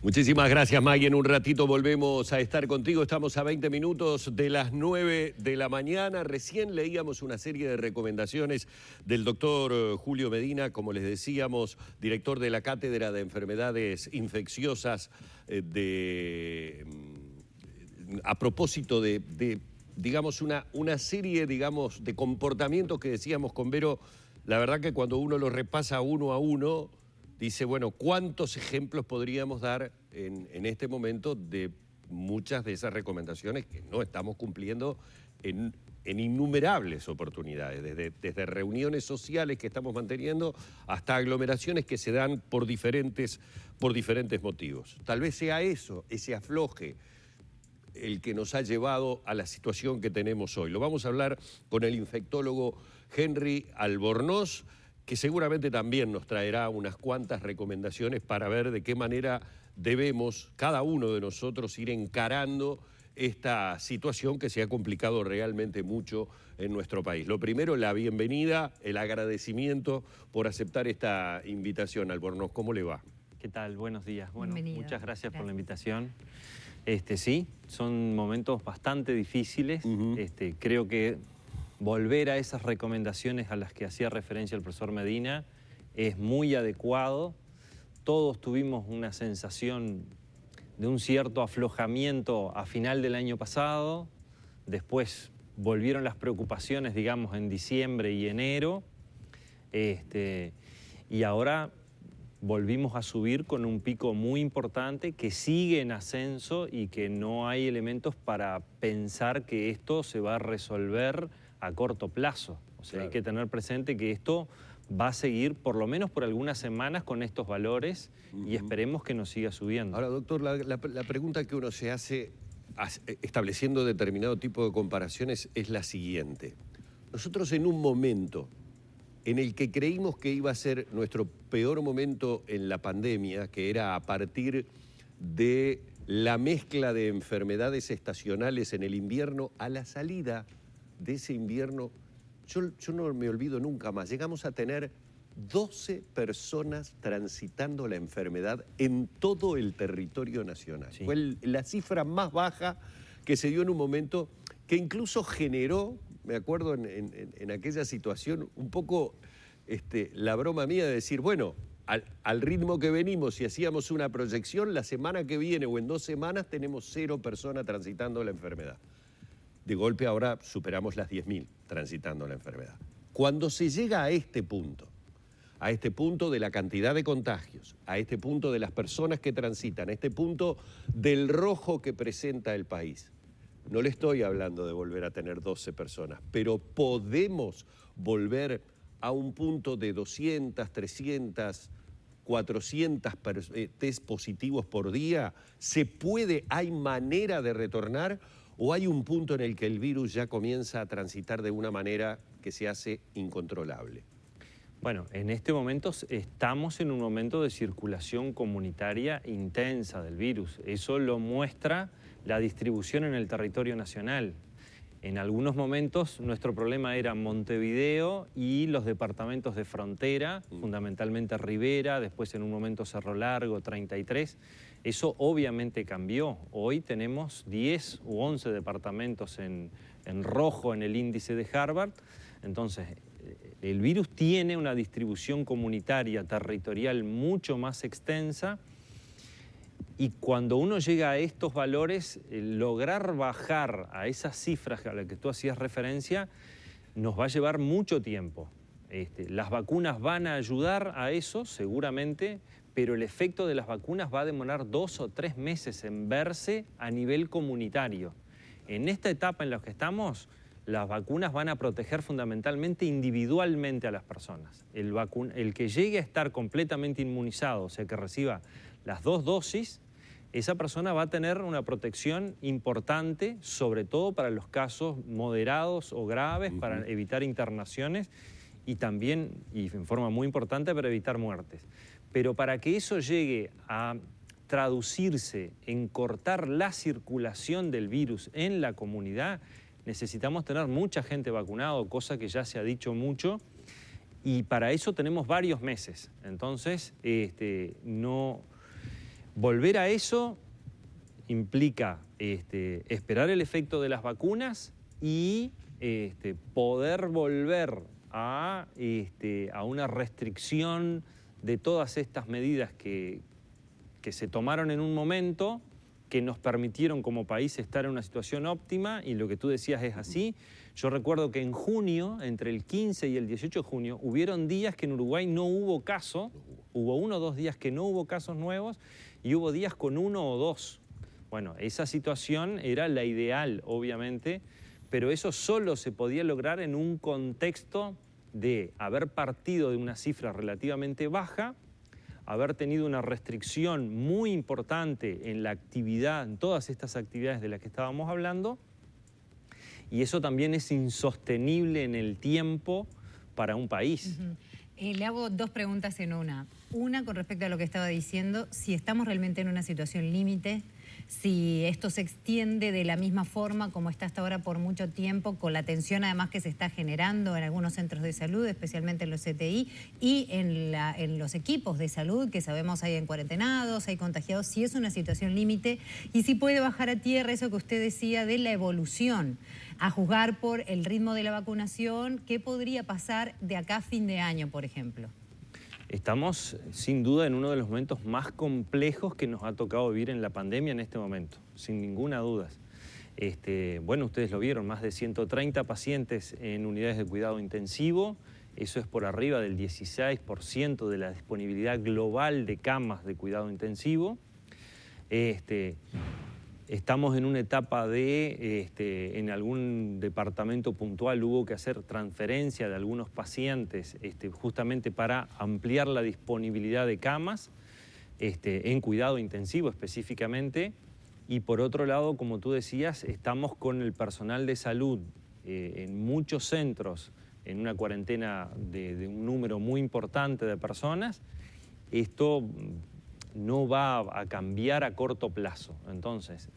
Muchísimas gracias, Maggie. En un ratito volvemos a estar contigo. Estamos a 20 minutos de las 9 de la mañana. Recién leíamos una serie de recomendaciones del doctor Julio Medina, como les decíamos, director de la Cátedra de Enfermedades Infecciosas, a propósito de digamos, una serie, digamos, de comportamientos que decíamos con Vero. La verdad que cuando uno lo repasa uno a uno, dice, bueno, ¿cuántos ejemplos podríamos dar en este momento de muchas de esas recomendaciones que no estamos cumpliendo en innumerables oportunidades? Desde reuniones sociales que estamos manteniendo hasta aglomeraciones que se dan por diferentes motivos. Tal vez sea eso, ese afloje, el que nos ha llevado a la situación que tenemos hoy. Lo vamos a hablar con el infectólogo Henry Albornoz, que seguramente también nos traerá unas cuantas recomendaciones para ver de qué manera debemos, cada uno de nosotros, ir encarando esta situación que se ha complicado realmente mucho en nuestro país. Lo primero, la bienvenida, el agradecimiento por aceptar esta invitación. Albornoz, ¿cómo le va? ¿Qué tal? Buenos días. Bueno, Bienvenido. muchas gracias por la invitación. Sí, son momentos bastante difíciles. Creo que volver a esas recomendaciones a las que hacía referencia el profesor Medina es muy adecuado. Todos tuvimos una sensación de un cierto aflojamiento a final del año pasado. Después volvieron las preocupaciones, digamos, en diciembre y enero. Y ahora volvimos a subir con un pico muy importante que sigue en ascenso y que no hay elementos para pensar que esto se va a resolver a corto plazo. O sea, claro, hay que tener presente que esto va a seguir por lo menos por algunas semanas con estos valores y esperemos que nos siga subiendo. Ahora, doctor, la pregunta que uno se hace estableciendo determinado tipo de comparaciones es la siguiente. Nosotros en un momento en el que creímos que iba a ser nuestro peor momento en la pandemia, que era a partir de la mezcla de enfermedades estacionales en el invierno, a la salida de ese invierno, yo no me olvido nunca más, llegamos a tener 12 personas transitando la enfermedad en todo el territorio nacional. Sí. Fue la cifra más baja que se dio en un momento que incluso generó, me acuerdo en aquella situación, un poco la broma mía de decir, bueno, al ritmo que venimos, si hacíamos una proyección, la semana que viene o en 2 semanas tenemos 0 personas transitando la enfermedad. De golpe ahora superamos las 10.000 transitando la enfermedad. Cuando se llega a este punto de la cantidad de contagios, a este punto de las personas que transitan, a este punto del rojo que presenta el país, no le estoy hablando de volver a tener 12 personas, pero podemos volver a un punto de 200, 300, 400 test positivos por día. ¿Se puede, hay manera de retornar o hay un punto en el que el virus ya comienza a transitar de una manera que se hace incontrolable? Bueno, en este momento estamos en un momento de circulación comunitaria intensa del virus. Eso lo muestra la distribución en el territorio nacional. En algunos momentos nuestro problema era Montevideo y los departamentos de frontera, fundamentalmente Rivera, después en un momento Cerro Largo, 33. Eso obviamente cambió. Hoy tenemos 10 u 11 departamentos en rojo en el índice de Harvard. Entonces, el virus tiene una distribución comunitaria, territorial mucho más extensa. Y cuando uno llega a estos valores, lograr bajar a esas cifras a las que tú hacías referencia, nos va a llevar mucho tiempo. Las vacunas van a ayudar a eso, seguramente, pero el efecto de las vacunas va a demorar 2 o 3 meses en verse a nivel comunitario. En esta etapa en la que estamos, las vacunas van a proteger fundamentalmente individualmente a las personas. El que llegue a estar completamente inmunizado, o sea, que reciba las 2 dosis, esa persona va a tener una protección importante, sobre todo para los casos moderados o graves, para evitar internaciones y también, y en forma muy importante, para evitar muertes. Pero para que eso llegue a traducirse en cortar la circulación del virus en la comunidad, necesitamos tener mucha gente vacunada, cosa que ya se ha dicho mucho, y para eso tenemos varios meses. Entonces, Volver a eso implica esperar el efecto de las vacunas y poder volver a una restricción de todas estas medidas que se tomaron en un momento, que nos permitieron como país estar en una situación óptima, y lo que tú decías es así. Yo recuerdo que en junio, entre el 15 y el 18 de junio, hubieron días que en Uruguay no hubo caso, hubo 1 o 2 días que no hubo casos nuevos, y hubo días con 1 o 2. Bueno, esa situación era la ideal, obviamente, pero eso solo se podía lograr en un contexto de haber partido de una cifra relativamente baja, haber tenido una restricción muy importante en la actividad, en todas estas actividades de las que estábamos hablando, y eso también es insostenible en el tiempo para un país. Le hago 2 preguntas en una. Una con respecto a lo que estaba diciendo, si estamos realmente en una situación límite, si esto se extiende de la misma forma como está hasta ahora por mucho tiempo, con la tensión además que se está generando en algunos centros de salud, especialmente en los CTI y en los equipos de salud, que sabemos hay en cuarentenados, hay contagiados, si es una situación límite y si puede bajar a tierra eso que usted decía de la evolución, a juzgar por el ritmo de la vacunación, ¿qué podría pasar de acá a fin de año, por ejemplo? Estamos, sin duda, en uno de los momentos más complejos que nos ha tocado vivir en la pandemia en este momento, sin ninguna duda. Bueno, ustedes lo vieron, más de 130 pacientes en unidades de cuidado intensivo, eso es por arriba del 16% de la disponibilidad global de camas de cuidado intensivo. Estamos en una etapa de, en algún departamento puntual hubo que hacer transferencia de algunos pacientes justamente para ampliar la disponibilidad de camas en cuidado intensivo específicamente. Y por otro lado, como tú decías, estamos con el personal de salud en muchos centros en una cuarentena de un número muy importante de personas. Esto no va a cambiar a corto plazo. Entonces,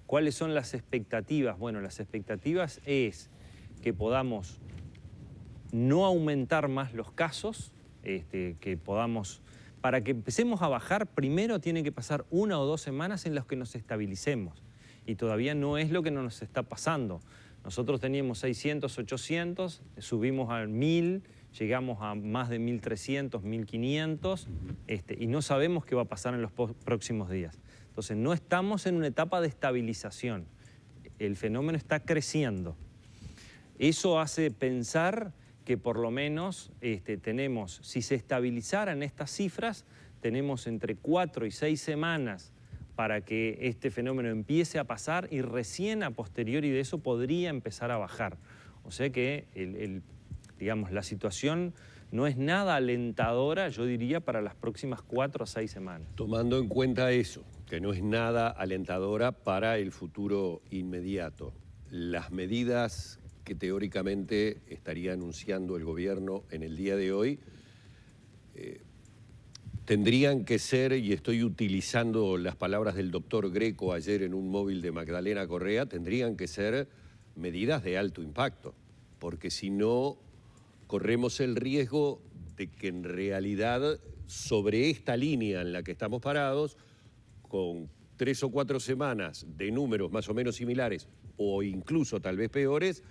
¿cuáles son las expectativas? Bueno, las expectativas es que podamos no aumentar más los casos, que podamos, para que empecemos a bajar, primero tienen que pasar 1 o 2 semanas en las que nos estabilicemos. Y todavía no es lo que nos está pasando. Nosotros teníamos 600, 800, subimos a 1000, llegamos a más de 1.300, 1.500, y no sabemos qué va a pasar en los próximos días. Entonces, no estamos en una etapa de estabilización. El fenómeno está creciendo. Eso hace pensar que por lo menos tenemos, si se estabilizaran estas cifras, tenemos entre 4 y 6 semanas para que este fenómeno empiece a pasar y recién a posteriori de eso podría empezar a bajar. O sea que digamos, la situación no es nada alentadora, yo diría, para las próximas 4 a 6 semanas. Tomando en cuenta eso, que no es nada alentadora para el futuro inmediato, las medidas que teóricamente estaría anunciando el gobierno en el día de hoy tendrían que ser, y estoy utilizando las palabras del doctor Greco ayer en un móvil de Magdalena Correa, tendrían que ser medidas de alto impacto, porque si no corremos el riesgo de que en realidad sobre esta línea en la que estamos parados, con 3 o 4 semanas de números más o menos similares o incluso tal vez peores,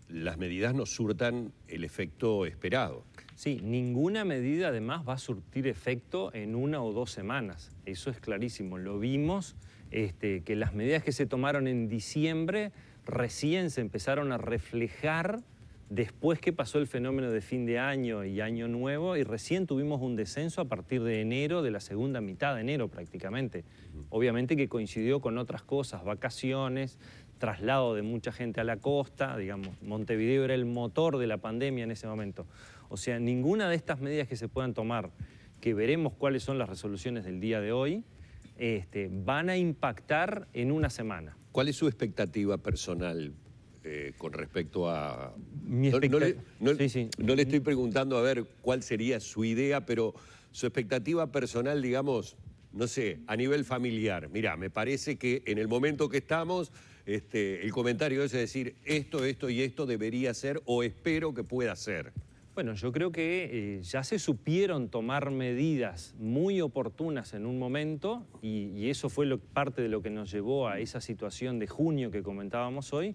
las medidas no surtan el efecto esperado. Sí, ninguna medida además va a surtir efecto en 1 o 2 semanas. Eso es clarísimo. Lo vimos, que las medidas que se tomaron en diciembre recién se empezaron a reflejar después que pasó el fenómeno de fin de año y año nuevo, y recién tuvimos un descenso a partir de enero, de la segunda mitad de enero prácticamente. Obviamente que coincidió con otras cosas, vacaciones, traslado de mucha gente a la costa, digamos, Montevideo era el motor de la pandemia en ese momento. O sea, ninguna de estas medidas que se puedan tomar, que veremos cuáles son las resoluciones del día de hoy, van a impactar en una semana. ¿Cuál es su expectativa personal con respecto a... No le estoy preguntando a ver cuál sería su idea, pero su expectativa personal, digamos, no sé, a nivel familiar. Mirá, me parece que en el momento que estamos, el comentario es decir, esto y esto debería ser o espero que pueda ser. Bueno, yo creo que ya se supieron tomar medidas muy oportunas en un momento y eso fue parte de lo que nos llevó a esa situación de junio que comentábamos hoy.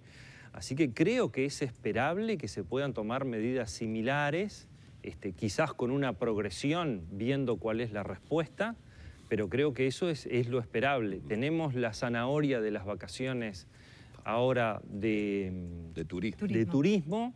Así que creo que es esperable que se puedan tomar medidas similares, quizás con una progresión, viendo cuál es la respuesta, pero creo que eso es lo esperable. Tenemos la zanahoria de las vacaciones ahora de turismo.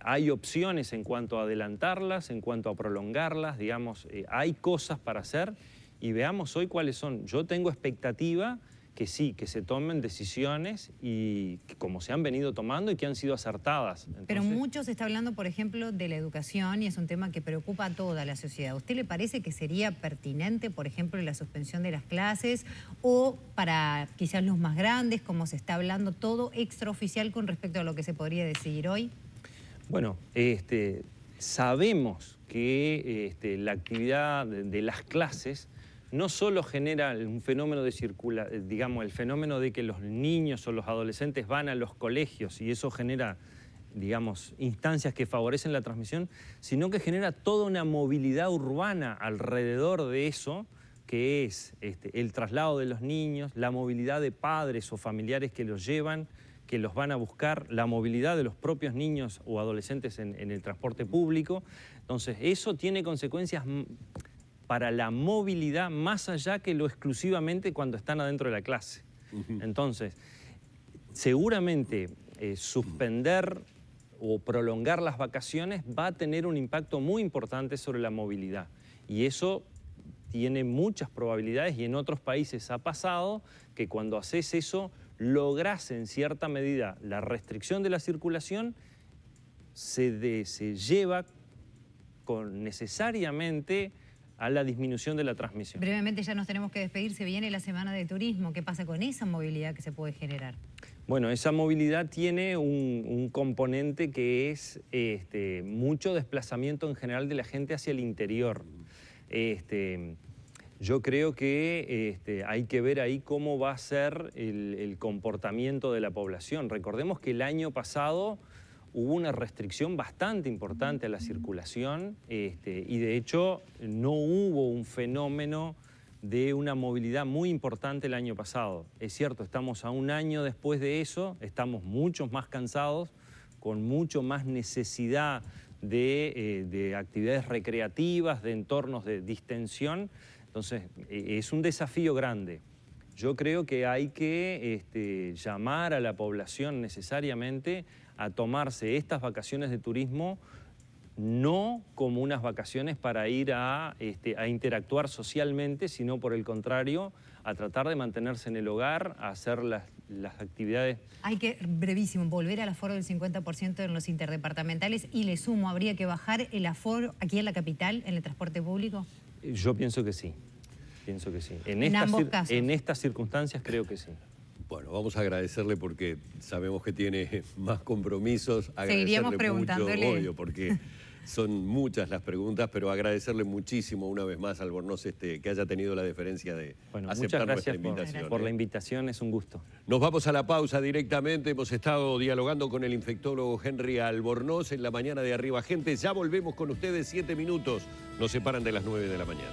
Hay opciones en cuanto a adelantarlas, en cuanto a prolongarlas, digamos, hay cosas para hacer y veamos hoy cuáles son. Yo tengo expectativa que sí, que se tomen decisiones y que como se han venido tomando y que han sido acertadas. Entonces, pero mucho se está hablando, por ejemplo, de la educación y es un tema que preocupa a toda la sociedad. ¿A usted le parece que sería pertinente, por ejemplo, la suspensión de las clases o para quizás los más grandes, como se está hablando, todo extraoficial con respecto a lo que se podría decidir hoy? Bueno, sabemos que la actividad de las clases no solo genera un fenómeno de digamos, el fenómeno de que los niños o los adolescentes van a los colegios y eso genera, digamos, instancias que favorecen la transmisión, sino que genera toda una movilidad urbana alrededor de eso, que es el traslado de los niños, la movilidad de padres o familiares que los llevan, que los van a buscar, la movilidad de los propios niños o adolescentes en el transporte público. Entonces, eso tiene consecuencias para la movilidad más allá que lo exclusivamente cuando están adentro de la clase. Entonces, seguramente suspender o prolongar las vacaciones va a tener un impacto muy importante sobre la movilidad. Y eso tiene muchas probabilidades y en otros países ha pasado que cuando haces eso lográs en cierta medida la restricción de la circulación, se lleva necesariamente a la disminución de la transmisión. Brevemente ya nos tenemos que despedir, se viene la semana de turismo, ¿qué pasa con esa movilidad que se puede generar? Bueno, esa movilidad tiene un componente que es mucho desplazamiento en general de la gente hacia el interior. Yo creo que hay que ver ahí cómo va a ser el comportamiento de la población. Recordemos que el año pasado hubo una restricción bastante importante a la circulación y de hecho no hubo un fenómeno de una movilidad muy importante el año pasado. Es cierto, estamos a un año después de eso, estamos mucho más cansados, con mucho más necesidad de actividades recreativas, de entornos de distensión. Entonces, es un desafío grande. Yo creo que hay que llamar a la población necesariamente a tomarse estas vacaciones de turismo no como unas vacaciones para ir a interactuar socialmente, sino por el contrario, a tratar de mantenerse en el hogar, a hacer las actividades. Hay que, brevísimo, volver al aforo del 50% en los interdepartamentales y le sumo, ¿habría que bajar el aforo aquí en la capital, en el transporte público? Yo pienso que sí, pienso que sí. En ambos casos. En estas circunstancias creo que sí. Bueno, vamos a agradecerle porque sabemos que tiene más compromisos. Seguiríamos preguntándole. Mucho, obvio, porque son muchas las preguntas, pero agradecerle muchísimo una vez más, Albornoz, que haya tenido la deferencia de aceptar nuestra invitación. Por la invitación, es un gusto. Nos vamos a la pausa directamente. Hemos estado dialogando con el infectólogo Henry Albornoz en la mañana de Arriba Gente. Ya volvemos con ustedes, 7 minutos. Nos separan de las 9 de la mañana.